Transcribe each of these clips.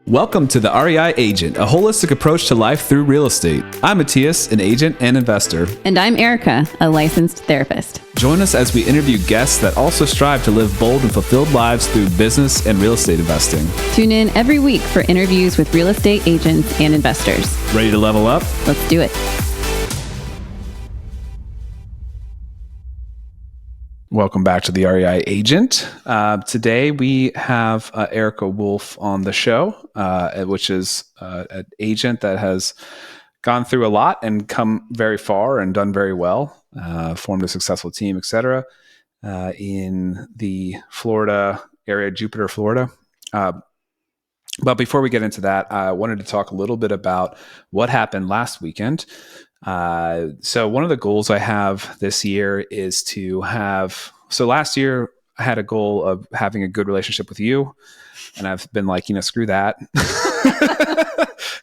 Welcome to the REI Agent, a holistic approach to life through real estate. I'm Mattias, an agent and investor. And I'm Erica, a licensed therapist. Join us as we interview guests that also strive to live bold and fulfilled lives through business and real estate investing. Tune in every week for interviews with real estate agents and investors. Ready to level up? Let's do it. Welcome back to the REI Agent. Today we have Erica Wolfe on the show, which is an agent that has gone through a lot and come very far and done very well, formed a successful team, etc. In the Florida area, Jupiter, Florida. But before we get into that, I wanted to talk a little bit about what happened last weekend. So one of the goals I have this year is to have, so last year I had a goal of having a good relationship with you, and I've been like, screw that.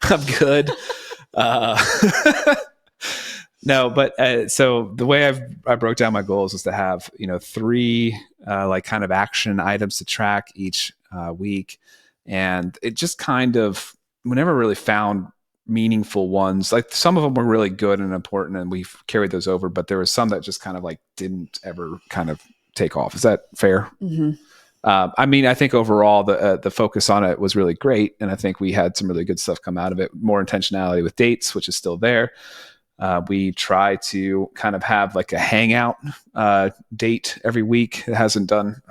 I'm good. No, but so the way I broke down my goals was to have, 3 like kind of action items to track each week. And it just kind of, we never really found meaningful ones. Like some of them were really good and important and we've carried those over, but there was some that just kind of like didn't ever kind of take off. Is that fair? Mm-hmm. I think overall the focus on it was really great. And I think we had some really good stuff come out of it. More intentionality with dates, which is still there. We try to kind of have like a hangout date every week. I haven't done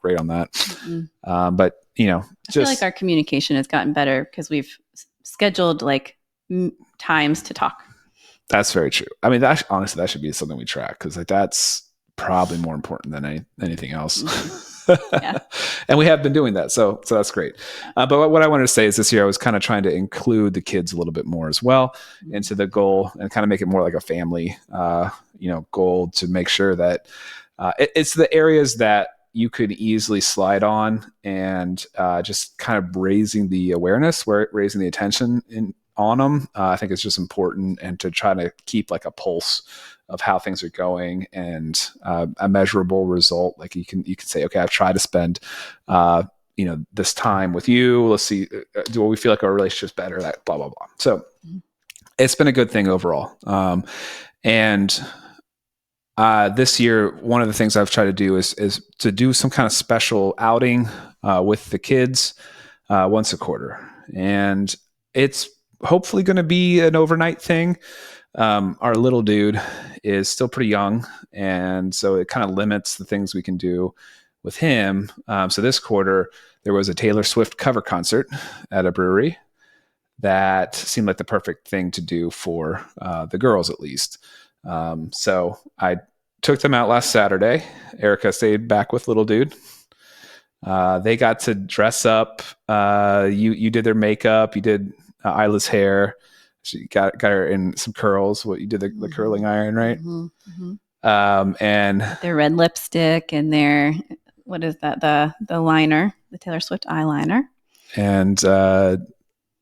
great on that. Mm-hmm. But I feel like our communication has gotten better because we've scheduled like times to talk. That's very true. Honestly, that should be something we track because that's probably more important than anything else. Mm-hmm. Yeah. And we have been doing that. So that's great. But what I wanted to say is this year I was kind of trying to include the kids a little bit more as well into the goal and kind of make it more like a family, goal to make sure that it's the areas that you could easily slide on and just kind of raising the awareness, raising the attention on them. I think it's just important, and to try to keep like a pulse of how things are going and a measurable result. Like you can say, okay, I've tried to spend this time with you. Let's see, do we feel like our relationship's better? That blah blah blah. So it's been a good thing overall. This year, one of the things I've tried to do is to do some kind of special outing with the kids once a quarter. And it's hopefully going to be an overnight thing. Our little dude is still pretty young, and so it kind of limits the things we can do with him. So this quarter, there was a Taylor Swift cover concert at a brewery that seemed like the perfect thing to do for the girls, at least. So I took them out last Saturday. Erica stayed back with little dude. They got to dress up. You did their makeup. You did Isla's hair. She got her in some curls. You did the curling iron, right? Mm-hmm. Mm-hmm. And their red lipstick and their, what is that? The liner, the Taylor Swift eyeliner. And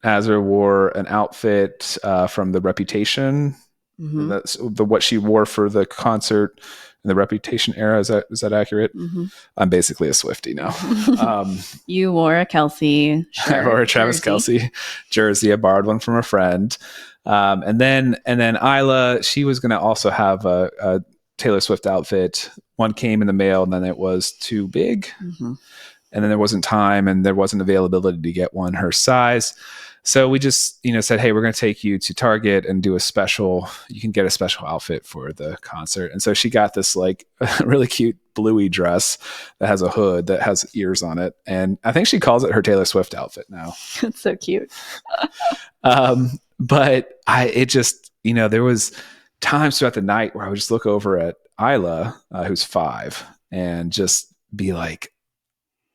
Azra wore an outfit from the Reputation. Mm-hmm. That's what she wore for the concert in the Reputation era. Is that accurate? Mm-hmm. I'm basically a Swifty now. You wore a Kelce shirt. I wore a Travis Kelce jersey. I borrowed one from a friend. And then Isla, she was going to also have a Taylor Swift outfit. One came in the mail and then it was too big. Mm-hmm. And then there wasn't time and there wasn't availability to get one her size. So we just, said, hey, we're going to take you to Target and do you can get a special outfit for the concert. And so she got this like really cute bluey dress that has a hood that has ears on it. And I think she calls it her Taylor Swift outfit now. It's so cute. But there was times throughout the night where I would just look over at Isla, who's 5, and just be like,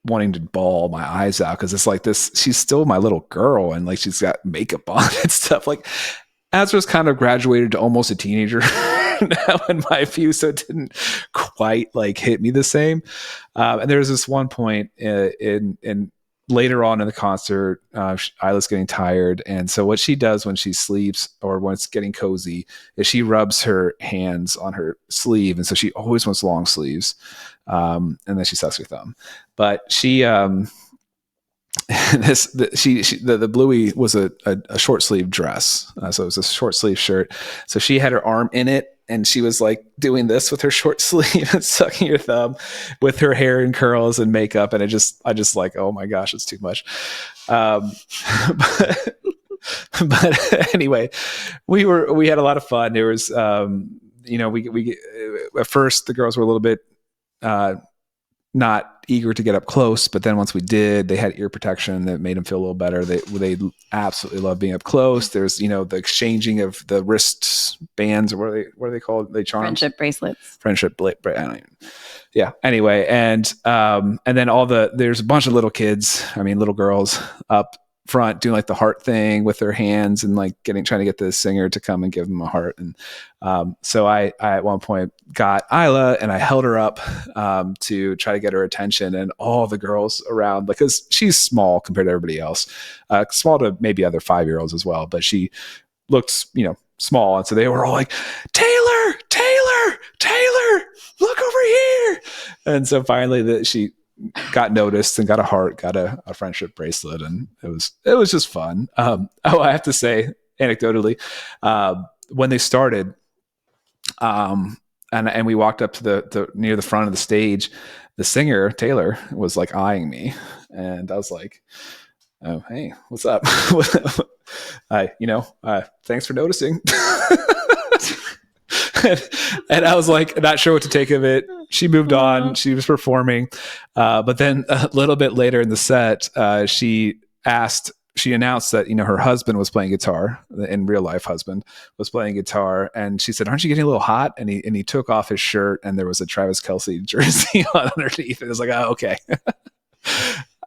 wanting to bawl my eyes out because it's like this, she's still my little girl and like she's got makeup on and stuff. Like Azra's kind of graduated to almost a teenager now in my view, so it didn't quite like hit me the same. And there was this one point in later on in the concert, Isla's getting tired, and so what she does when she sleeps or when it's getting cozy is she rubs her hands on her sleeve, and so she always wants long sleeves. And then she sucks her thumb. But she the Bluey was a short sleeve dress. So it was a short sleeve shirt. So she had her arm in it, and she was like doing this with her short sleeve and sucking her thumb with her hair and curls and makeup. And I just like, oh my gosh, it's too much. But, but anyway, we had a lot of fun. There was, we at first the girls were a little bit, not eager to get up close, but then once we did, they had ear protection that made them feel a little better. They absolutely love being up close. There's, the exchanging of the wrist bands, or what are they called? They charms? Friendship bracelets. Yeah. Anyway. And then there's a bunch of little kids, little girls up front doing like the heart thing with their hands and like trying to get the singer to come and give them a heart. And so I at one point got Isla and I held her up to try to get her attention, and all the girls around, because she's small compared to everybody else, small to maybe other 5-year-olds as well, but she looked small, and so they were all like, Taylor, look over here. And so finally she got noticed and got a heart, got a friendship bracelet, and it was just fun. I have to say, anecdotally, when they started, and we walked up to the near the front of the stage, the singer Taylor was like eyeing me, and I was like, oh, hey, what's up? Thanks for noticing. And I was like, not sure what to take of it. She moved on. She was performing. But then a little bit later in the set, she announced that, her husband was playing guitar, in real life husband was playing guitar. And she said, aren't you getting a little hot? And he took off his shirt, and there was a Travis Kelce jersey on underneath. And it was like, oh, okay.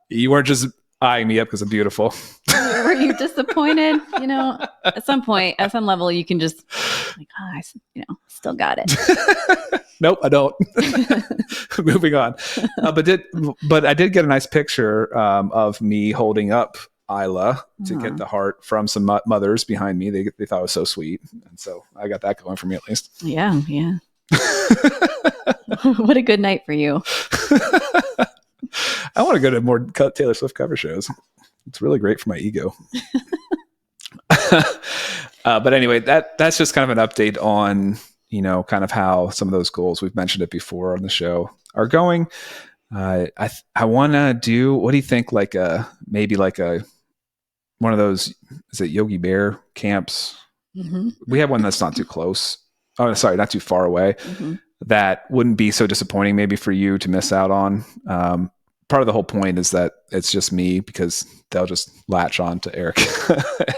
You weren't just eyeing me up because I'm beautiful. Were you disappointed? At some point, at some level, you can just like, I still got it. Nope, I don't. Moving on. But I did get a nice picture of me holding up Isla to get the heart from some mothers behind me. They thought it was so sweet, and so I got that going for me at least. Yeah. What a good night for you. I want to go to more Taylor Swift cover shows. It's really great for my ego. But anyway, that's just kind of an update on, kind of how some of those goals, we've mentioned it before on the show, are going. I want to do, what do you think? Maybe one of those, is it Yogi Bear camps? Mm-hmm. We have one that's not too close. Oh, sorry, not too far away. Mm-hmm. That wouldn't be so disappointing maybe for you to miss out on. Part of the whole point is that it's just me, because they'll just latch on to Eric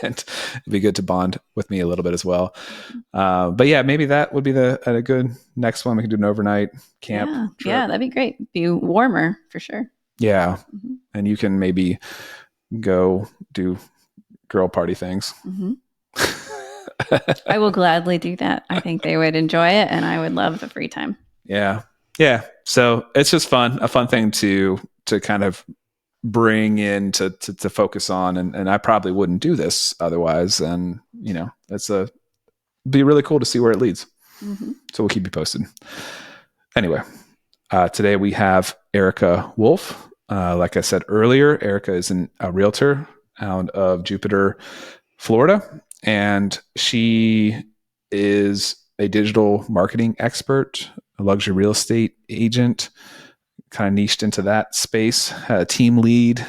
and it'd be good to bond with me a little bit as well. But yeah, maybe that would be a good next one. We can do an overnight camp. Yeah, that'd be great. Be warmer for sure. Yeah. Mm-hmm. And you can maybe go do girl party things. Mm-hmm. I will gladly do that. I think they would enjoy it, and I would love the free time. Yeah. So it's just a fun thing to kind of bring in to focus on. And I probably wouldn't do this otherwise. And, be really cool to see where it leads. Mm-hmm. So we'll keep you posted. Anyway, today we have Erica Wolfe. Like I said earlier, Erica is a realtor out of Jupiter, Florida. And she is a digital marketing expert, a luxury real estate agent, kind of niched into that space, had a team lead,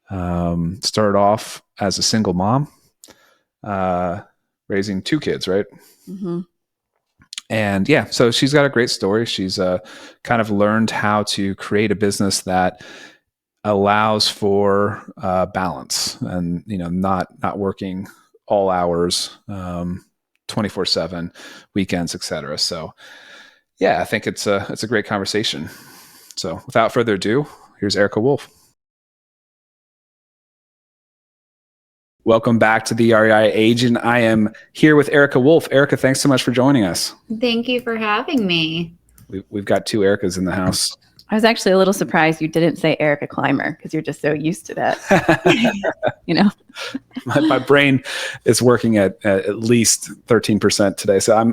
started off as a single mom, raising 2 kids, right? Mm-hmm. And yeah, so she's got a great story. She's kind of learned how to create a business that allows for balance and, not working all hours, 24/7, weekends, etc. So yeah, I think it's a great conversation. So without further ado, here's Erica Wolfe. Welcome back to the REI Agent. I am here with Erica Wolfe. Erica, thanks so much for joining us. Thank you for having me. We've got 2 Ericas in the house. I was actually a little surprised you didn't say Erica Clymer, because you're just so used to that. My brain is working at least 13% today, so I'm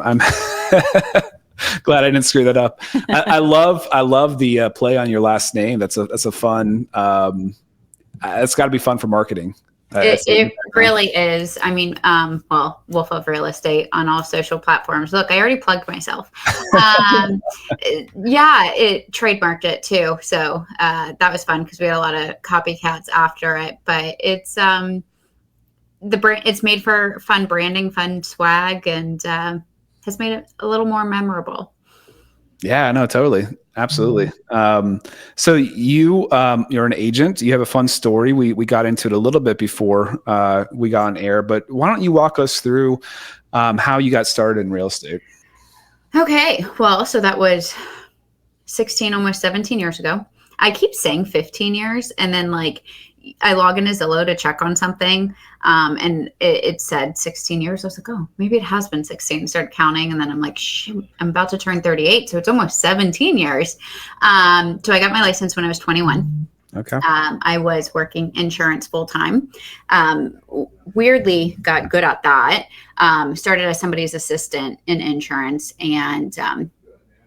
glad I didn't screw that up. I love the play on your last name. That's a fun it's got to be fun for marketing. It really is. I mean, Wolfe of Real Estate on all social platforms. Look, I already plugged myself. It trademarked it too. So that was fun because we had a lot of copycats after it. But it's the brand. It's made for fun branding, fun swag, and has made it a little more memorable. Yeah, no, totally. Absolutely. So you're an agent. You have a fun story. We got into it a little bit before we got on air, but why don't you walk us through how you got started in real estate? Okay. Well, so that was 16, almost 17 years ago. I keep saying 15 years. And then I log into Zillow to check on something. And it said 16 years. I was like, oh, maybe it has been 16. Started counting. And then I'm like, shoot, I'm about to turn 38. So it's almost 17 years. So I got my license when I was 21. Okay. I was working insurance full time. Weirdly got good at that. Started as somebody's assistant in insurance, and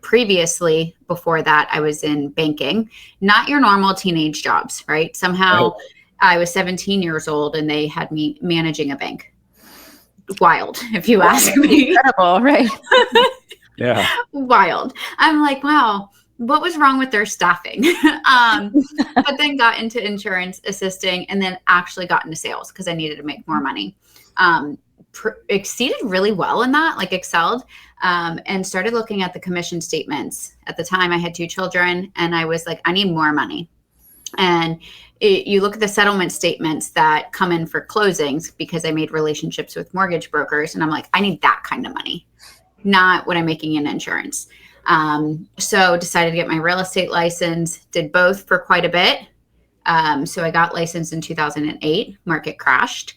previously, before that, I was in banking. Not your normal teenage jobs, right? Somehow I was 17 years old and they had me managing a bank. Wild, if you ask me. Incredible, right? Yeah. Wild. I'm like, wow, what was wrong with their staffing? But then got into insurance assisting and then actually got into sales because I needed to make more money. Exceeded really well in that, excelled, and started looking at the commission statements. At the time I had 2 children and I was like, I need more money. And you look at the settlement statements that come in for closings because I made relationships with mortgage brokers. And I'm like, I need that kind of money, not what I'm making in insurance. So decided to get my real estate license, did both for quite a bit. So I got licensed in 2008, market crashed.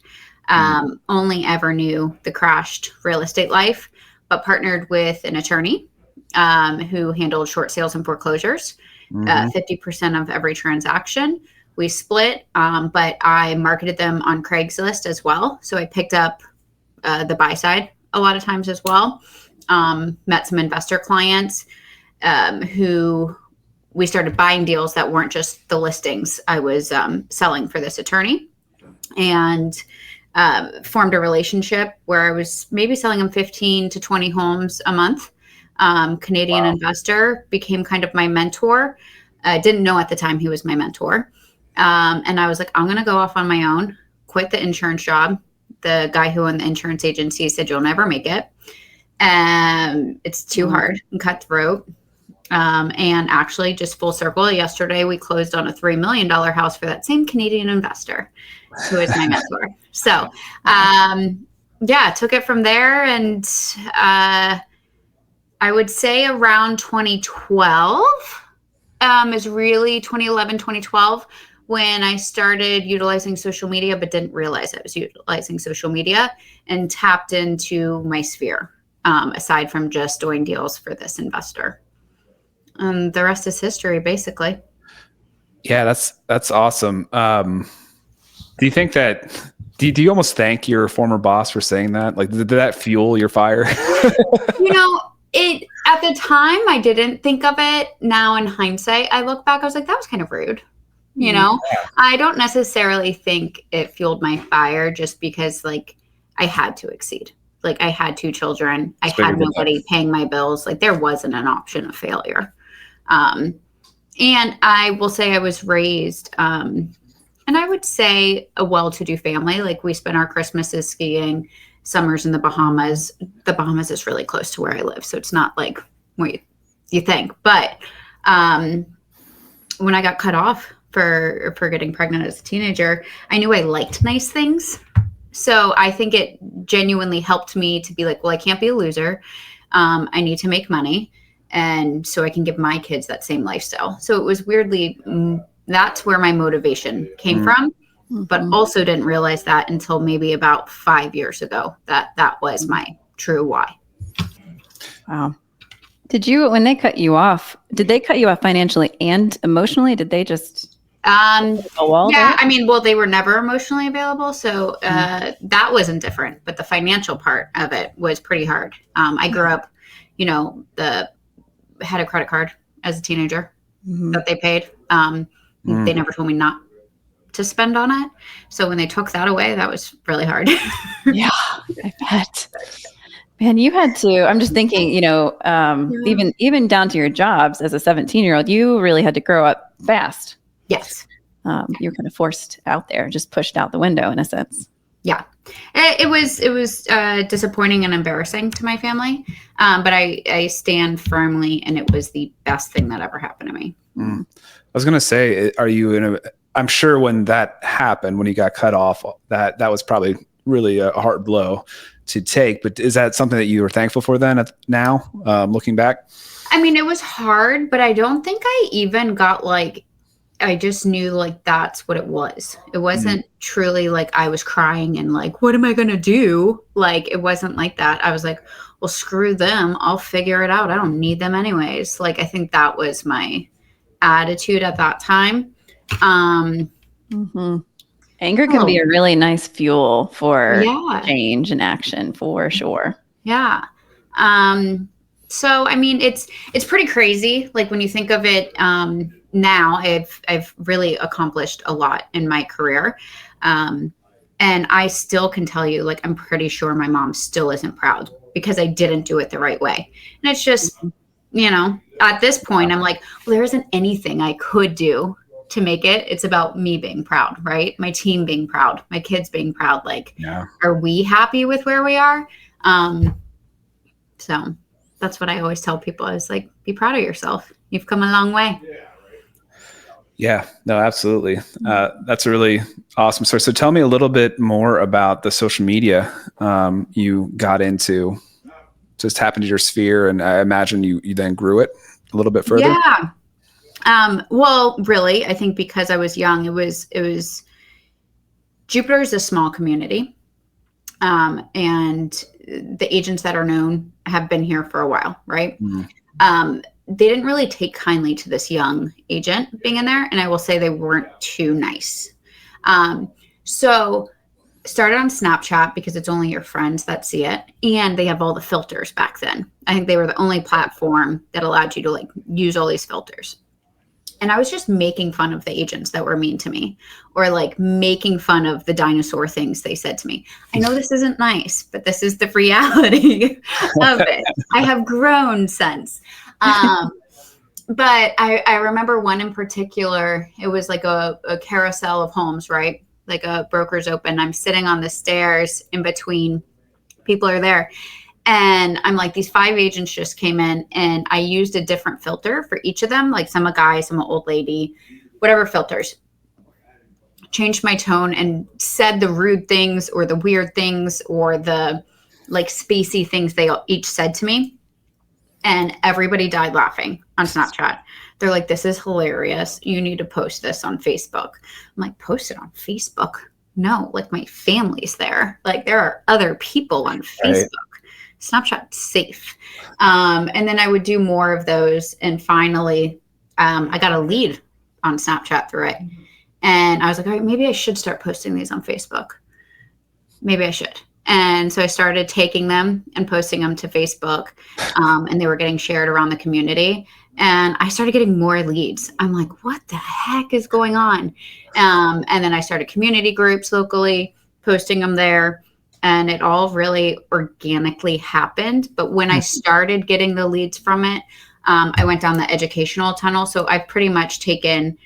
Only ever knew the crashed real estate life, but partnered with an attorney who handled short sales and foreclosures, 50% of every transaction. We split, but I marketed them on Craigslist as well. So I picked up the buy side a lot of times as well. Met some investor clients who we started buying deals that weren't just the listings I was selling for this attorney, and formed a relationship where I was maybe selling them 15 to 20 homes a month. Canadian investor became kind of my mentor. I didn't know at the time he was my mentor. And I was like, I'm going to go off on my own, quit the insurance job. The guy who owned the insurance agency said, you'll never make it. It's too hard and cutthroat. And actually, just full circle, yesterday we closed on a $3 million house for that same Canadian investor who is my mentor. So, took it from there. And I would say around 2012 is really 2011, 2012, when I started utilizing social media, but didn't realize I was utilizing social media and tapped into my sphere, aside from just doing deals for this investor. The rest is history, basically. Yeah, that's awesome. Do you think that, do you almost thank your former boss for saying that? Did that fuel your fire? At the time, I didn't think of it. Now in hindsight, I look back, I was like, that was kind of rude. I don't necessarily think it fueled my fire just because I had to exceed. I had 2 children. I had nobody paying my bills. There wasn't an option of failure. And I will say I was raised, and I would say a well-to-do family. We spent our Christmases skiing, summers in the Bahamas. The Bahamas is really close to where I live, so it's not what you think. But when I got cut off for getting pregnant as a teenager, I knew I liked nice things. So I think it genuinely helped me to be like, well, I can't be a loser. I need to make money. And so I can give my kids that same lifestyle. So it was weirdly, that's where my motivation came from, but also didn't realize that until maybe about 5 years ago, that was my true why. Wow. When they cut you off, did they cut you off financially and emotionally? Did they just... they were never emotionally available. So that wasn't different, but the financial part of it was pretty hard. I grew up, had a credit card as a teenager that they paid. They never told me not to spend on it. So when they took that away, that was really hard. Yeah, I bet. Man, you had to, I'm just thinking, even down to your jobs as a 17-year-old, you really had to grow up fast. Yes. You were kind of forced out there, just pushed out the window in a sense. Yeah, it was disappointing and embarrassing to my family. But I stand firmly, and it was the best thing that ever happened to me. I was going to say, I'm sure when that happened, when you got cut off, that was probably really a hard blow to take, but is that something that you were thankful for then now, looking back? I mean, it was hard, but I don't think I even got I just knew that's what it was. It wasn't truly I was crying and what am I going to do? It wasn't like that. I was like, well, screw them. I'll figure it out. I don't need them anyways. I think that was my attitude at that time. Anger can be a really nice fuel for change and action for sure. Yeah. So, I mean, it's pretty crazy. When you think of it, now I've really accomplished a lot in my career. And I still can tell you, I'm pretty sure my mom still isn't proud because I didn't do it the right way. And it's just, at this point, I'm like, well, there isn't anything I could do to make it. It's about me being proud, right? My team being proud, my kids being proud. Are we happy with where we are? So that's what I always tell people is be proud of yourself. You've come a long way. Yeah, no, absolutely. That's a really awesome story. So tell me a little bit more about the social media you got into, just happened to your sphere. And I imagine you then grew it a little bit further. Yeah. Well, really, I think because I was young, it was Jupiter is a small community. And the agents that are known have been here for a while, right? They didn't really take kindly to this young agent being in there. And I will say they weren't too nice. So started on Snapchat because it's only your friends that see it. And they have all the filters back then. I think they were the only platform that allowed you to use all these filters. And I was just making fun of the agents that were mean to me or making fun of the dinosaur things they said to me. I know this isn't nice, but this is the reality of it. I have grown since. But I remember one in particular, it was a carousel of homes, right? A broker's open. I'm sitting on the stairs in between. People are there. And I'm these 5 agents just came in and I used a different filter for each of them. Some a guy, some an old lady, whatever filters. Changed my tone and said the rude things or the weird things or the spacey things they each said to me. And everybody died laughing on Snapchat. They're like, this is hilarious. You need to post this on Facebook. I'm like, post it on Facebook? No, my family's there. There are other people on Facebook. Right. Snapchat's safe. And then I would do more of those. And finally, I got a lead on Snapchat through it. And I was like, all right, maybe I should start posting these on Facebook. Maybe I should. And so I started taking them and posting them to Facebook. And they were getting shared around the community. And I started getting more leads. I'm like, what the heck is going on? And then I started community groups locally, posting them there. And it all really organically happened. But when I started getting the leads from it, I went down the educational tunnel. So I've pretty much taken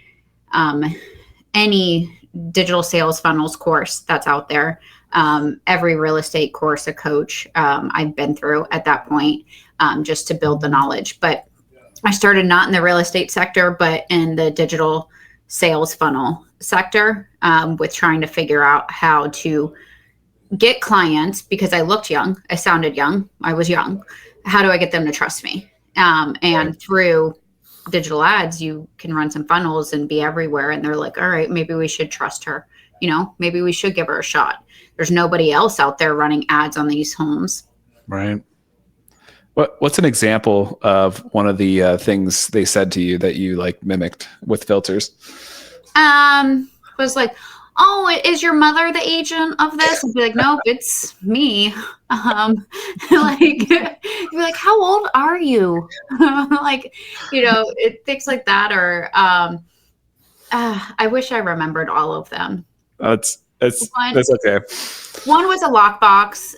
any digital sales funnels course that's out there. Every real estate course, a coach I've been through at that point, just to build the knowledge. But I started not in the real estate sector, but in the digital sales funnel sector, with trying to figure out how to get clients because I looked young. I sounded young. I was young. How do I get them to trust me? And through digital ads, you can run some funnels and be everywhere. And they're like, all right, maybe we should trust her. Maybe we should give her a shot. There's nobody else out there running ads on these homes. Right. What's an example of one of the things they said to you that you mimicked with filters? Was oh, is your mother the agent of this? I'd be like, nope, it's me. You'd be like, how old are you? Things like that. Or I wish I remembered all of them. That's okay. One was a lockbox.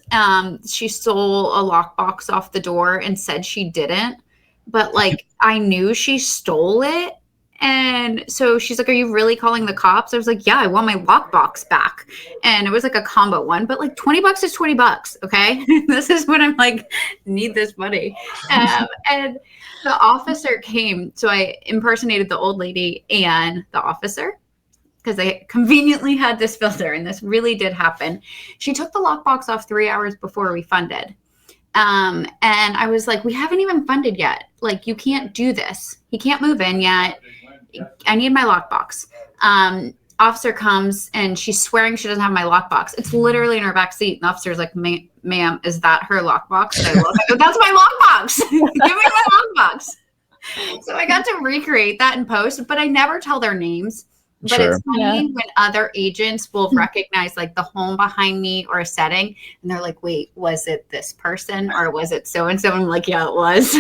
She stole a lockbox off the door and said she didn't, but like I knew she stole it. And so she's like, "Are you really calling the cops?" I was like, "Yeah, I want my lockbox back." And it was like a combo one, but like $20 is $20. Okay. This is when I'm like, need this money. And the officer came. So I impersonated the old lady and the officer, because I conveniently had this filter, and this really did happen. She took the lockbox off 3 hours before we funded. And I was like, "We haven't even funded yet. Like, you can't do this. He can't move in yet. I need my lockbox." Officer comes and she's swearing she doesn't have my lockbox. It's literally in her back seat. And the officer's like, "Ma'am, is that her lockbox?" And I look, "That's my lockbox. Give me my lockbox." So I got to recreate that in post, but I never tell their names. But Sure. It's funny when other agents will recognize like the home behind me or a setting, and they're like, "Wait, was it this person or was it so-and-so?" I'm like, "Yeah, it was."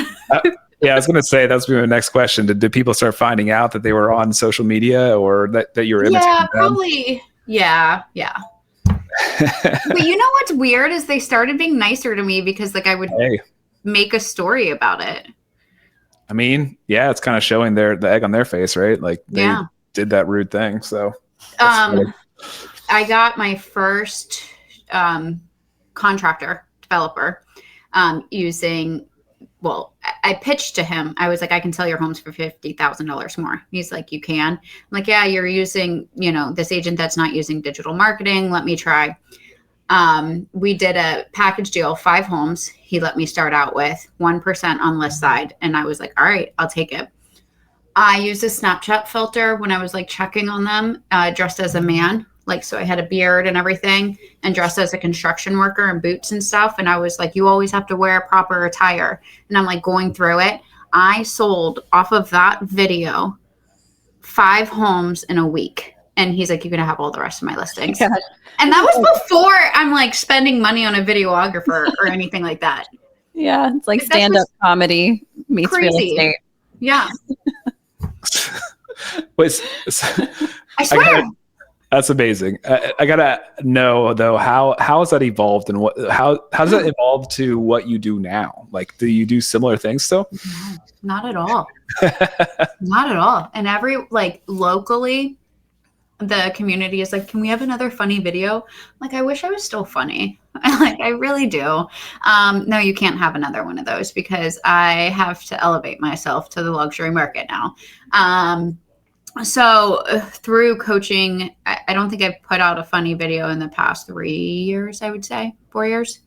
Yeah, I was going to say that's my next question. Did people start finding out that they were on social media or that you were imitating them? Probably. Yeah. But you know what's weird is they started being nicer to me because like I would make a story about it. I mean, yeah, it's kind of showing the egg on their face, right? Like they did that rude thing. So I got my first contractor developer using, well, I pitched to him. I was like, "I can sell your homes for $50,000 more." He's like, "You can?" I'm like, "Yeah, you're using, this agent that's not using digital marketing. Let me try." We did a package deal, 5 homes. He let me start out with 1% on list side. And I was like, "All right, I'll take it." I used a Snapchat filter when I was like checking on them, dressed as a man. Like, so I had a beard and everything and dressed as a construction worker in boots and stuff. And I was like, "You always have to wear proper attire." And I'm like going through it. I sold off of that video 5 homes in a week. And he's like, "You're going to have all the rest of my listings." And that was before I'm like spending money on a videographer or anything like that. Yeah. It's like stand-up comedy meets real estate. Yeah. Wait, I swear. That's amazing. I gotta know though, how has that evolved, and how does that evolve to what you do now? Like, do you do similar things still? No, not at all. Not at all. And like locally, the community is like, "Can we have another funny video?" Like, I wish I was still funny. Like, I really do. No, you can't have another one of those because I have to elevate myself to the luxury market now. So through coaching, I don't think I've put out a funny video in the past 3 years, I would say 4 years.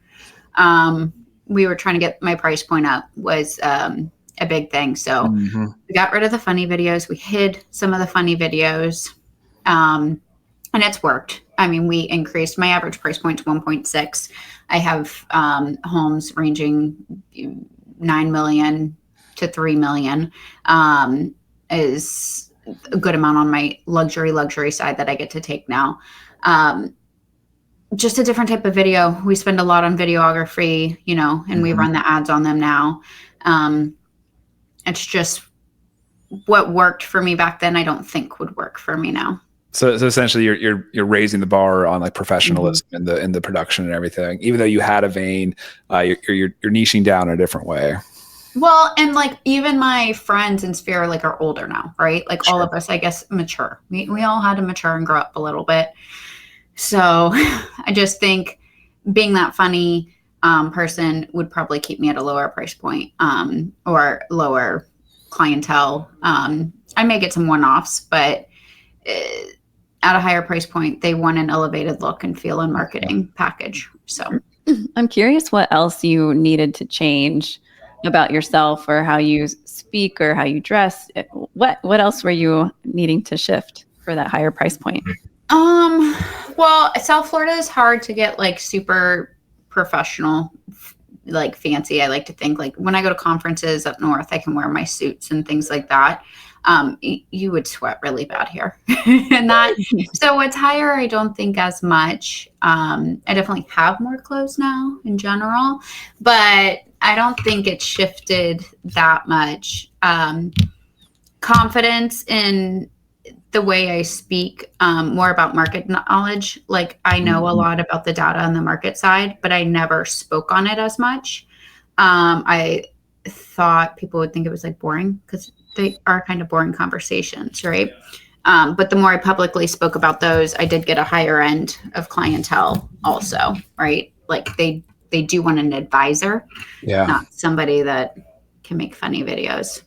We were trying to get my price point up was a big thing. So we got rid of the funny videos. We hid some of the funny videos. And it's worked. I mean, we increased my average price point to 1.6. I have homes ranging 9 million to 3 million is a good amount on my luxury side that I get to take now. Just a different type of video. We spend a lot on videography, and we run the ads on them now. It's just what worked for me back then, I don't think would work for me now. So essentially, you're raising the bar on like professionalism in the production and everything. Even though you had a vein, you're niching down in a different way. Well, and like even my friends in Sphere like are older now, right? Like all of us, I guess, mature. We all had to mature and grow up a little bit. So I just think being that funny person would probably keep me at a lower price point or lower clientele. I may get some one-offs, but at a higher price point, they want an elevated look and feel and marketing package. So I'm curious what else you needed to change about yourself or how you speak or how you dress. What else were you needing to shift for that higher price point? Well, South Florida is hard to get like super professional, like fancy. I like to think like when I go to conferences up north, I can wear my suits and things like that. You would sweat really bad here. And that, so what's higher, I don't think as much. I definitely have more clothes now in general, but I don't think it shifted that much. Confidence in the way I speak more about market knowledge. Like I know a lot about the data on the market side, but I never spoke on it as much. I thought people would think it was like boring because they are kind of boring conversations, right? But the more I publicly spoke about those, I did get a higher end of clientele also, right? Like they do want an advisor, not somebody that can make funny videos.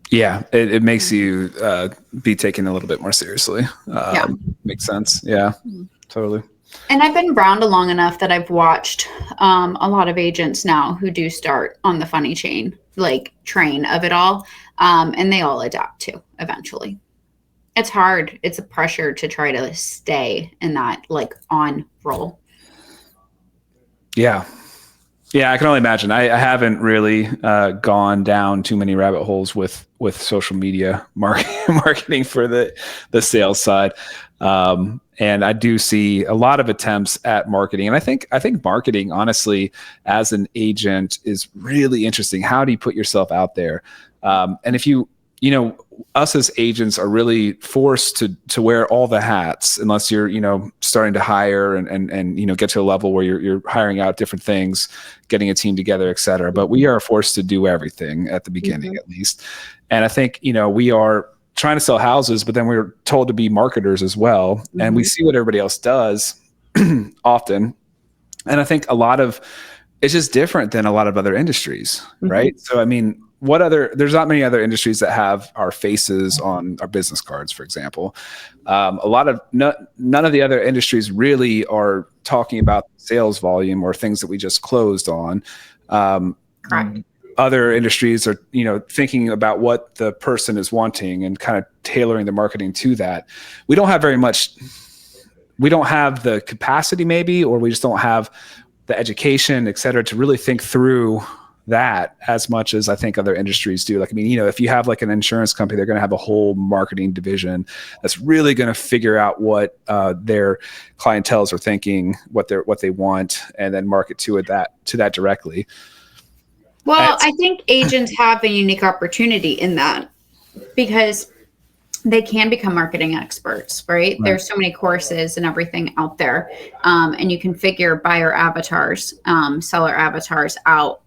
Yeah, it makes you be taken a little bit more seriously. Makes sense. Yeah, totally. And I've been around long enough that I've watched a lot of agents now who do start on the funny train of it all. And they all adapt to eventually. It's hard. It's a pressure to try to stay in that like on roll. Yeah. Yeah, I can only imagine. I haven't really gone down too many rabbit holes with social media marketing for the sales side. And I do see a lot of attempts at marketing. And I think marketing, honestly, as an agent is really interesting. How do you put yourself out there? And if us as agents are really forced to wear all the hats unless you're, starting to hire and get to a level where you're hiring out different things, getting a team together, et cetera. But we are forced to do everything at the beginning, at least. And I think, we are trying to sell houses, but then we're told to be marketers as well. And we see what everybody else does often. And I think it's just different than a lot of other industries, right? So, I mean, there's not many other industries that have our faces on our business cards, for example. None of the other industries really are talking about sales volume or things that we just closed on. Correct. Other industries are, thinking about what the person is wanting and kind of tailoring the marketing to that. We don't have very much. We don't have the capacity maybe, or we just don't have the education, et cetera, to really think through that as much as I think other industries do. Like, I mean, if you have like an insurance company, they're going to have a whole marketing division that's really going to figure out what their clienteles are thinking, what they want, and then market to that directly. Well, I think agents have a unique opportunity in that because they can become marketing experts, right? There's so many courses and everything out there. And you can figure buyer avatars, seller avatars out.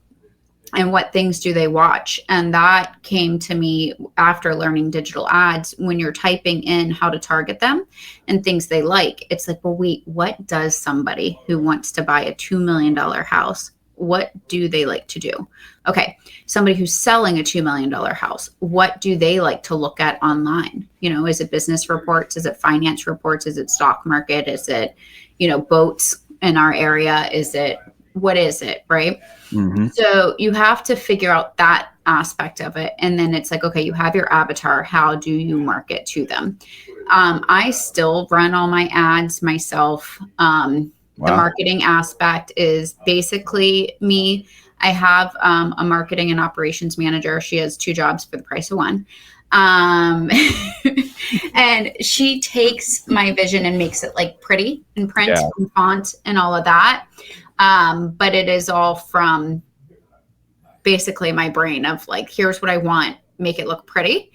And what things do they watch? And that came to me after learning digital ads. When you're typing in how to target them and things they like, it's like, well, wait, what does somebody who wants to buy a $2 million house, what do they like to do? Okay, somebody who's selling a $2 million house, what do they like to look at online? Is it business reports? Is it finance reports? Is it stock market? Is it, boats in our area? What is it, right? So you have to figure out that aspect of it. And then it's like, okay, you have your avatar. How do you market to them? I still run all my ads myself. The marketing aspect is basically me. I have a marketing and operations manager. She has 2 jobs for the price of one. And she takes my vision and makes it like pretty in print and font and all of that. But it is all from basically my brain of like, here's what I want, make it look pretty.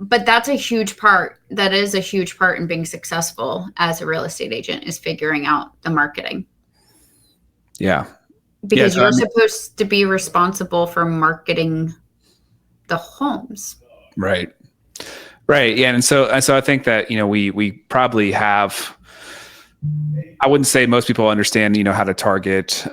But that's a huge part. That is a huge part in being successful as a real estate agent, is figuring out the marketing. Yeah. Because you're supposed to be responsible for marketing the homes. Right. Yeah. And so I think that, we probably have, I wouldn't say most people understand, how to target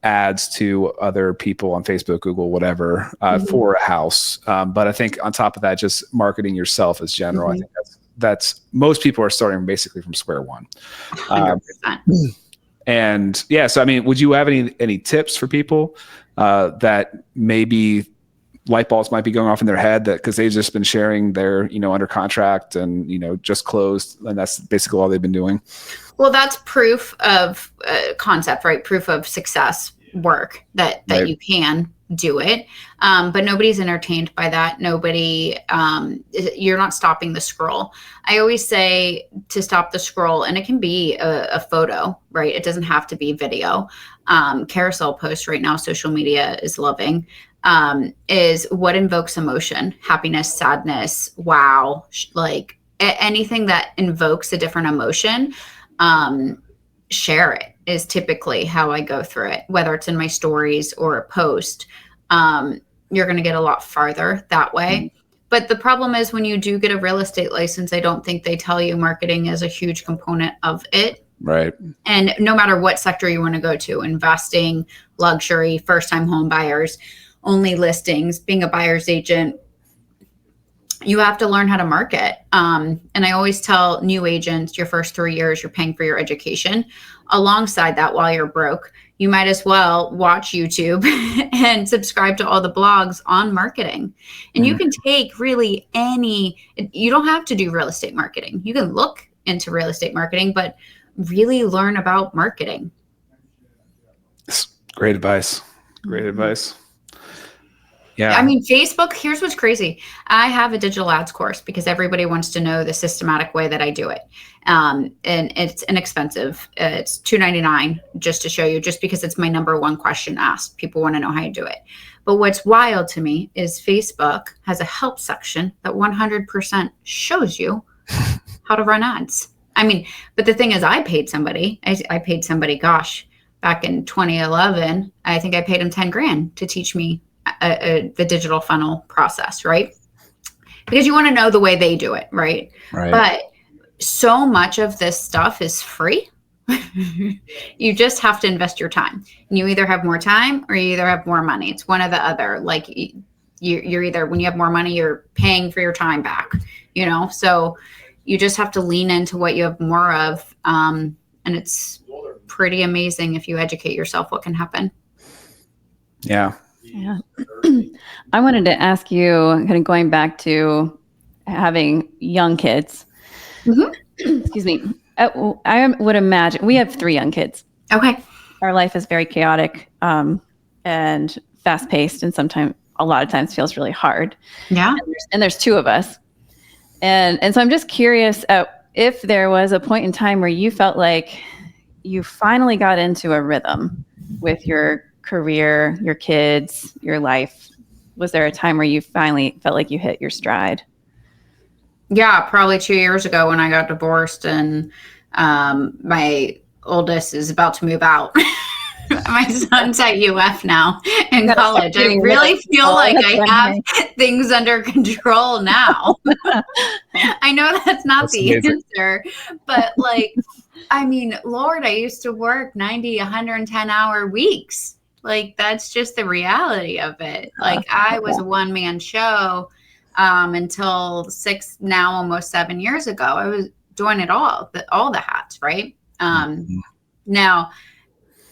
ads to other people on Facebook, Google, whatever, for a house. But I think on top of that, just marketing yourself as general, I think that's most people are starting basically from square one. 100%. And yeah, so I mean, would you have any tips for people that maybe light bulbs might be going off in their head because they've just been sharing their, under contract and, just closed, and that's basically all they've been doing? Well, that's proof of concept, right? Proof of success work that you can do it. But nobody's entertained by that. You're not stopping the scroll. I always say to stop the scroll, and it can be a photo, right? It doesn't have to be video. Carousel posts right now, social media is loving. is what invokes emotion, happiness, sadness, wow, like anything that invokes a different emotion. Share it is typically how I go through it, whether it's in my stories or a post. You're going to get a lot farther that way. But the problem is when you do get a real estate license, I don't think they tell you marketing is a huge component of it. Right. And no matter what sector you want to go to, investing, luxury, first-time home buyers, only listings, being a buyer's agent, you have to learn how to market. And I always tell new agents, your first 3 years, you're paying for your education. Alongside that, while you're broke, you might as well watch YouTube and subscribe to all the blogs on marketing. And you can take really you don't have to do real estate marketing. You can look into real estate marketing, but really learn about marketing. Great advice. Great advice. Yeah. I mean, Facebook, here's what's crazy. I have a digital ads course because everybody wants to know the systematic way that I do it. And it's inexpensive. It's $2.99 just to show you, just because it's my number one question asked. People want to know how you do it. But what's wild to me is Facebook has a help section that 100% shows you how to run ads. I mean, but the thing is, I paid somebody, gosh, back in 2011, I think I paid him 10 grand to teach me the digital funnel process, right? Because you want to know the way they do it, right? But so much of this stuff is free. You just have to invest your time. And you either have more time or you either have more money. It's one or the other. Like you're either, when you have more money, you're paying for your time back, you know? So you just have to lean into what you have more of. And it's pretty amazing if you educate yourself what can happen. Yeah. Yeah. I wanted to ask you, kind of going back to having young kids. Excuse me. I would imagine we have 3 young kids. Okay. Our life is very chaotic and fast paced, and sometimes, a lot of times, feels really hard. Yeah. And there's 2 of us. And so I'm just curious if there was a point in time where you felt like you finally got into a rhythm with your career, your kids, your life. Was there a time where you finally felt like you hit your stride? Yeah, probably 2 years ago when I got divorced, and my oldest is about to move out. My son's at UF now in college. I really feel like I have things under control now. I know that's not the answer, but like, I mean, Lord, I used to work 90, 110 hour weeks. Like, that's just the reality of it. Like, I was a one-man show until now almost 7 years ago. I was doing it all the hats, right? Now,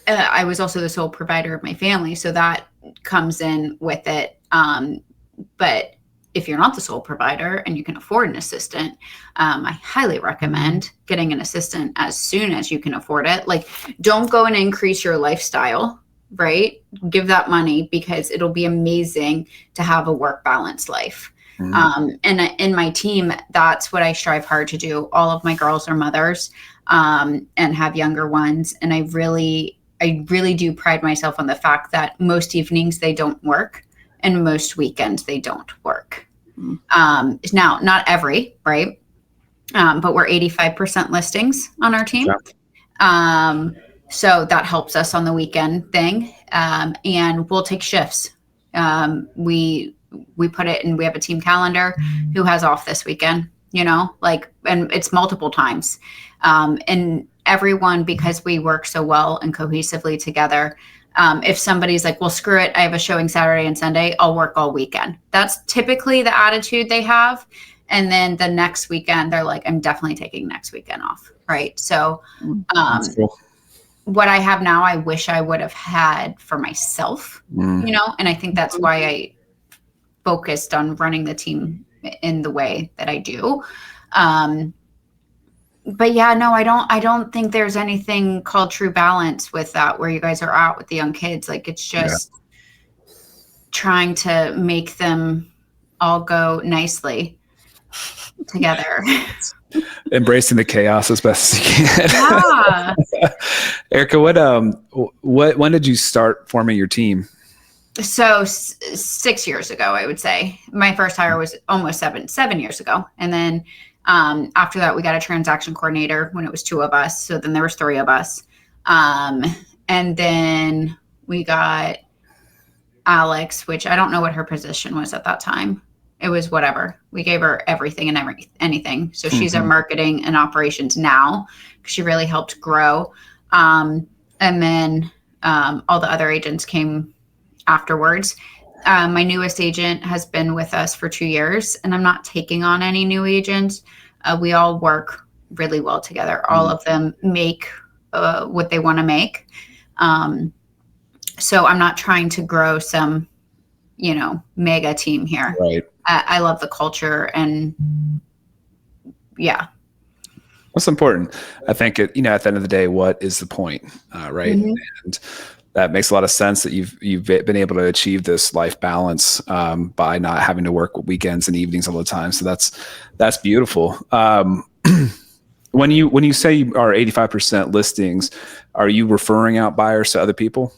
I was also the sole provider of my family, so that comes in with it. But if you're not the sole provider and you can afford an assistant, I highly recommend getting an assistant as soon as you can afford it. Like, don't go and increase your lifestyle. Right? Give that money, because it'll be amazing to have a work balanced life. And in my team, that's what I strive hard to do. All of my girls are mothers and have younger ones. And I really do pride myself on the fact that most evenings they don't work and most weekends they don't work. Now, not every, right? But we're 85% listings on our team. Sure. So that helps us on the weekend thing. And we'll take shifts. We put it in, we have a team calendar, who has off this weekend, you know, like, and it's multiple times. And everyone, because we work so well and cohesively together, if somebody's like, well, screw it, I have a showing Saturday and Sunday, I'll work all weekend. That's typically the attitude they have. And then the next weekend, they're like, I'm definitely taking next weekend off. Right. So, cool. What I have now, I wish I would have had for myself, you know, and I think that's why I focused on running the team in the way that I do. But yeah, no, I don't think there's anything called true balance with that, where you guys are out with the young kids. Like, it's just trying to make them all go nicely together. Embracing the chaos as best as you can. Yeah. Erica, when did you start forming your team? So 6 years ago, I would say my first hire was almost 7 years ago. And then after that, we got a transaction coordinator when it was 2 of us. So then there was 3 of us. And then we got Alex, which I don't know what her position was at that time. It was whatever. We gave her everything and anything. So she's our marketing and operations now because she really helped grow. And then all the other agents came afterwards. My newest agent has been with us for 2 years, and I'm not taking on any new agents. We all work really well together. All of them make what they want to make. So I'm not trying to grow some, mega team here. Right. I love the culture, and yeah. What's important? I think at the end of the day, what is the point, right? And that makes a lot of sense that you've been able to achieve this life balance by not having to work weekends and evenings all the time. So that's beautiful. When you say you are 85% listings, are you referring out buyers to other people?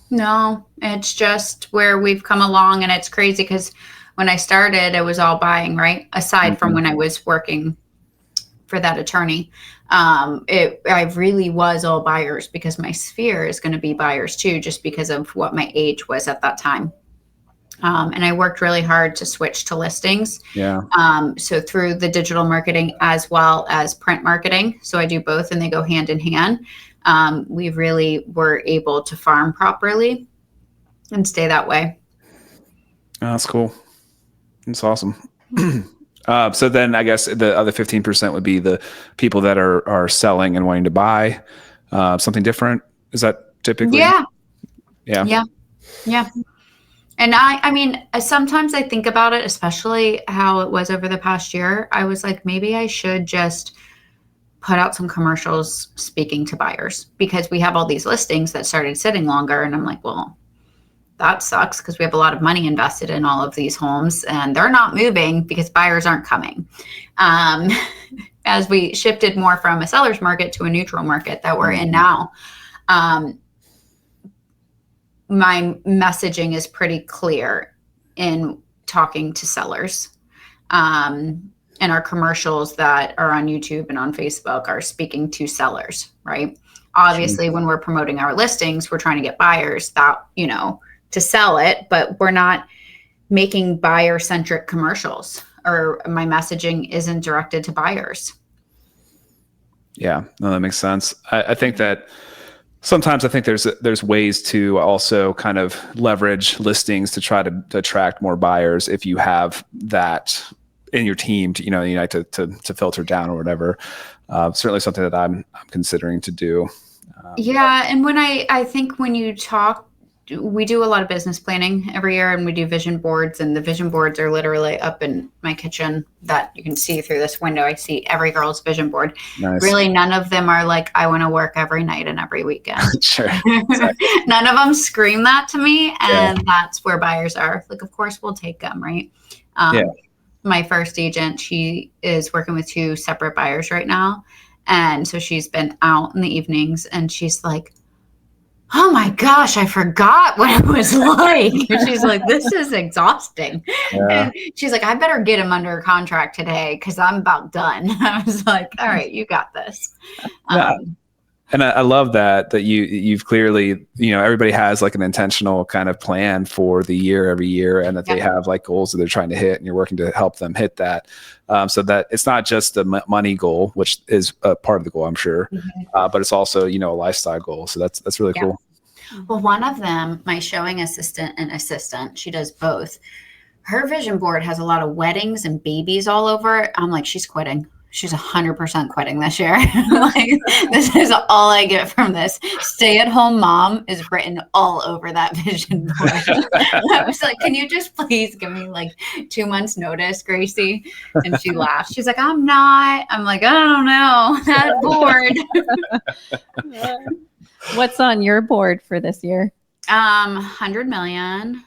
No, it's just where we've come along, and it's crazy because when I started, it was all buying, right? Aside from when I was working for that attorney, I really was all buyers because my sphere is going to be buyers too, just because of what my age was at that time. And I worked really hard to switch to listings. Yeah. So through the digital marketing as well as print marketing. So I do both and they go hand in hand. We really were able to farm properly and stay that way. Oh, that's cool. That's awesome. So then I guess the other 15% would be the people that are selling and wanting to buy something different. Is that typically? Yeah. Yeah. And I mean, sometimes I think about it, especially how it was over the past year. I was like, maybe I should just put out some commercials speaking to buyers because we have all these listings that started sitting longer. And I'm like, well, that sucks because we have a lot of money invested in all of these homes and they're not moving because buyers aren't coming. As we shifted more from a seller's market to a neutral market that we're in now, my messaging is pretty clear in talking to sellers. And our commercials that are on YouTube and on Facebook are speaking to sellers, right? Obviously, when we're promoting our listings, we're trying to get buyers that, to sell it, but we're not making buyer-centric commercials, or my messaging isn't directed to buyers. Yeah, no, that makes sense. I think that sometimes there's ways to also kind of leverage listings to try to attract more buyers if you have that in your team to filter down or whatever. Certainly something that I'm considering to do. Yeah, and when I think when you talk, we do a lot of business planning every year, and we do vision boards, and the vision boards are literally up in my kitchen that you can see through this window. I see every girl's vision board. Nice. Really, none of them are like, I want to work every night and every weekend. Sure. Exactly. None of them scream that to me, and that's where buyers are. Like, of course, we'll take them, right? My first agent, she is working with 2 separate buyers right now. And so she's been out in the evenings and she's like, oh my gosh, I forgot what it was like. She's like, this is exhausting. Yeah. And she's like, I better get him under contract today because I'm about done. I was like, all right, you got this. And I love that you've clearly, everybody has like an intentional kind of plan for the year every year, and that they have like goals that they're trying to hit, and you're working to help them hit that. So that it's not just the money goal, which is a part of the goal, I'm sure, but it's also, a lifestyle goal. So that's really cool. Well, one of them, my showing assistant, she does both. Her vision board has a lot of weddings and babies all over it. I'm like, she's quitting. She's 100% quitting this year. Like, this is all I get from this. Stay-at-home mom is written all over that vision board. I was like, can you just please give me like 2 months notice, Gracie? And she laughed. She's like, I'm not. I'm like, I don't know. That board. What's on your board for this year? 100 million.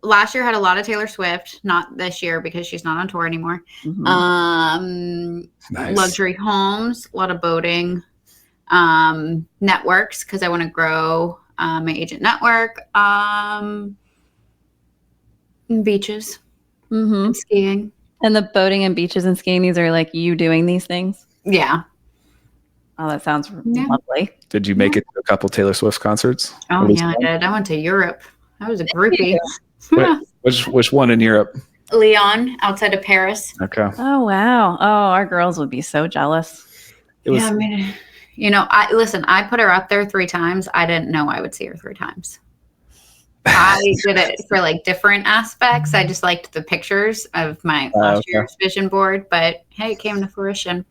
Last year had a lot of Taylor Swift, not this year because she's not on tour anymore. Nice. Luxury homes, a lot of boating, networks because I want to grow my agent network, beaches, Mm-hmm. and skiing. And the boating and beaches and skiing, these are like you doing these things? Yeah. Oh, that sounds lovely. Did you make it to a couple Taylor Swift concerts? Oh, yeah, I did. I went to Europe. I was a groupie. Which one in Europe? Lyon, outside of Paris. Okay. Oh, wow. Oh, our girls would be so jealous. Yeah, I mean, I put her up there 3 times. I didn't know I would see her 3 times. I did it for like different aspects. I just liked the pictures of my last year's vision board, but hey, it came to fruition.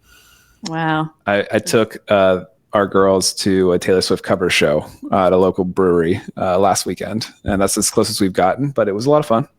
Wow. I took our girls to a Taylor Swift cover show at a local brewery last weekend, and that's as close as we've gotten, but it was a lot of fun.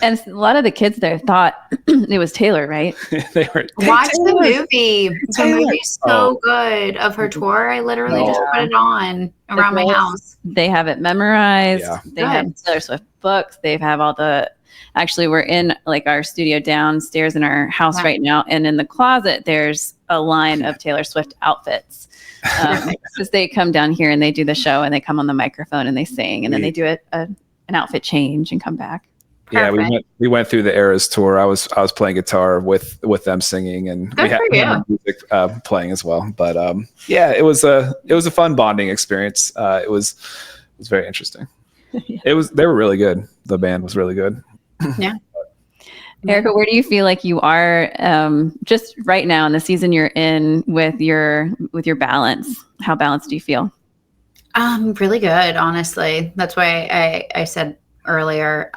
And a lot of the kids there thought it was Taylor, right? They were. Watch the movie. The movie's so good of her tour. I literally just put it on around my house. They have it memorized. Yeah. They have Taylor Swift books. They have all the. Actually, we're in like our studio downstairs in our house right now, and in the closet there's a line of Taylor Swift outfits. Because they come down here and they do the show, and they come on the microphone and they sing, and then they do an outfit change and come back. Perfect. Yeah, we went through the Eras tour. I was playing guitar with them singing, and we had music playing as well. But yeah, it was a fun bonding experience. It was very interesting. They were really good. The band was really good. Yeah. Erica, where do you feel like you are just right now in the season you're in with your balance? How balanced do you feel? Really good, honestly. That's why I said earlier,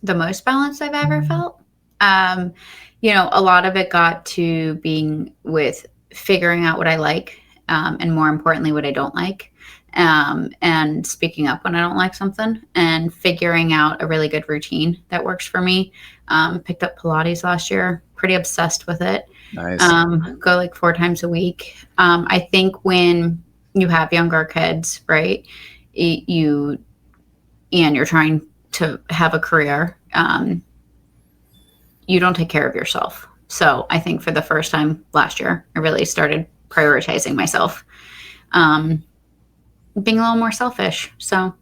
the most balanced I've ever felt. A lot of it got to being with figuring out what I like, and more importantly, what I don't like, and speaking up when I don't like something, and figuring out a really good routine that works for me. Picked up Pilates last year, pretty obsessed with it. Nice. Go like 4 times a week. I think when you have younger kids, right, you're trying to have a career, you don't take care of yourself. So I think for the first time last year, I really started prioritizing myself, being a little more selfish. So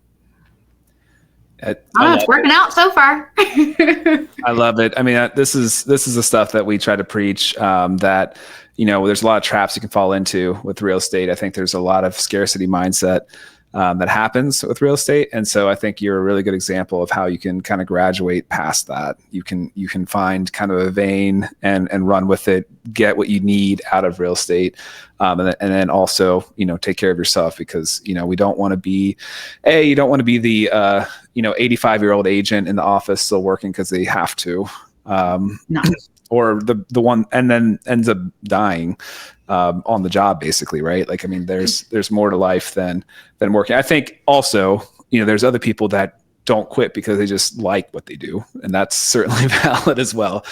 it's working out so far. I love it. I mean, this is the stuff that we try to preach, that, there's a lot of traps you can fall into with real estate. I think there's a lot of scarcity mindset that happens with real estate. And so I think you're a really good example of how you can kind of graduate past that. You can find kind of a vein and run with it, get what you need out of real estate. And then also, take care of yourself, because, we don't want to be, you don't want to be the, 85-year-old agent in the office still working because they have to, No. or the one, and then ends up dying on the job, basically, right? Like, I mean, there's more to life than working. I think also, there's other people that don't quit because they just like what they do, and that's certainly valid as well.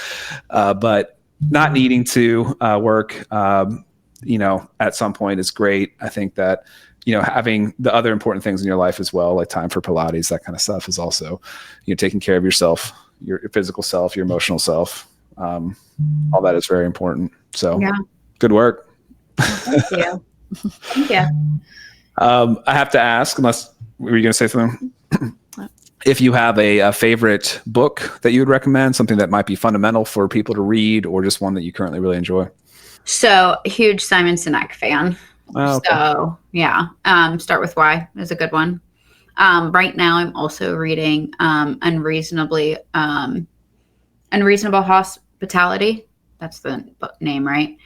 But not needing to work, at some point is great. I think that, having the other important things in your life as well, like time for Pilates, that kind of stuff, is also, taking care of yourself, your physical self, your emotional self. All that is very important. So good work. Thank you. Thank you. I have to ask, unless were you going to say something? If you have a favorite book that you would recommend, something that might be fundamental for people to read, or just one that you currently really enjoy. So huge Simon Sinek fan. Oh, okay. So yeah, Start With Why is a good one. Right now I'm also reading Unreasonable Hospitality. That's the book name, right?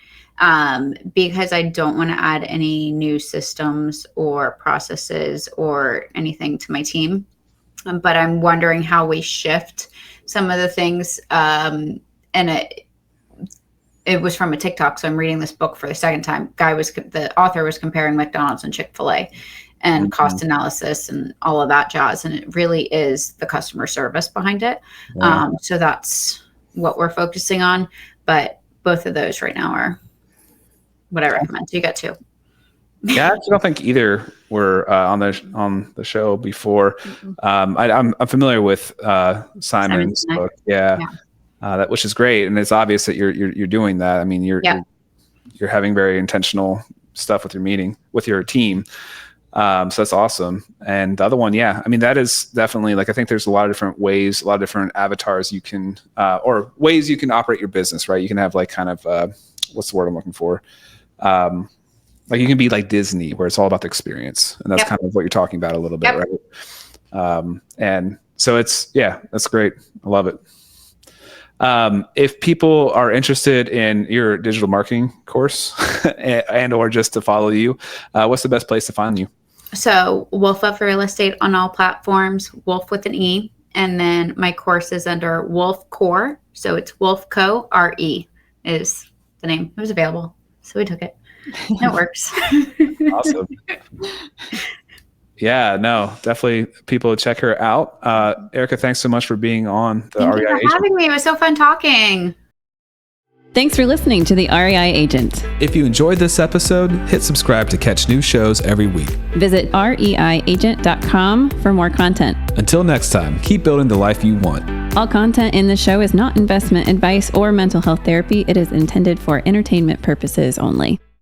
Because I don't want to add any new systems or processes or anything to my team. But I'm wondering how we shift some of the things. And it was from a TikTok. So I'm reading this book for the second time. The author was comparing McDonald's and Chick-fil-A and cost analysis and all of that jazz. And it really is the customer service behind it. Wow. So that's what we're focusing on. But both of those right now are what I recommend. So you got 2. Yeah, I don't think either were on the show before. I'm familiar with Simon's book. Yeah. That, which is great, and it's obvious that you're doing that. I mean, you're having very intentional stuff with your team. So that's awesome. And the other one, yeah, I mean, that is definitely like, I think there's a lot of different ways, a lot of different avatars you can, or ways you can operate your business, right? You can have like kind of, what's the word I'm looking for? Like you can be like Disney where it's all about the experience. And that's kind of what you're talking about a little bit, right? And so that's great. I love it. If people are interested in your digital marketing course and or just to follow you, what's the best place to find you? So Wolfe for Real Estate on all platforms, Wolfe with an E. And then my course is under Wolfe Core. So it's Wolfe Co. RE is the name. It was available. So we took it. It works. Awesome. Yeah, no, definitely people check her out. Erica, thanks so much for being on the Thank REI you for Agent. having me. It was so fun talking. Thanks for listening to the REI Agent. If you enjoyed this episode, hit subscribe to catch new shows every week. Visit reiagent.com for more content. Until next time, keep building the life you want. All content in the show is not investment advice or mental health therapy. It is intended for entertainment purposes only.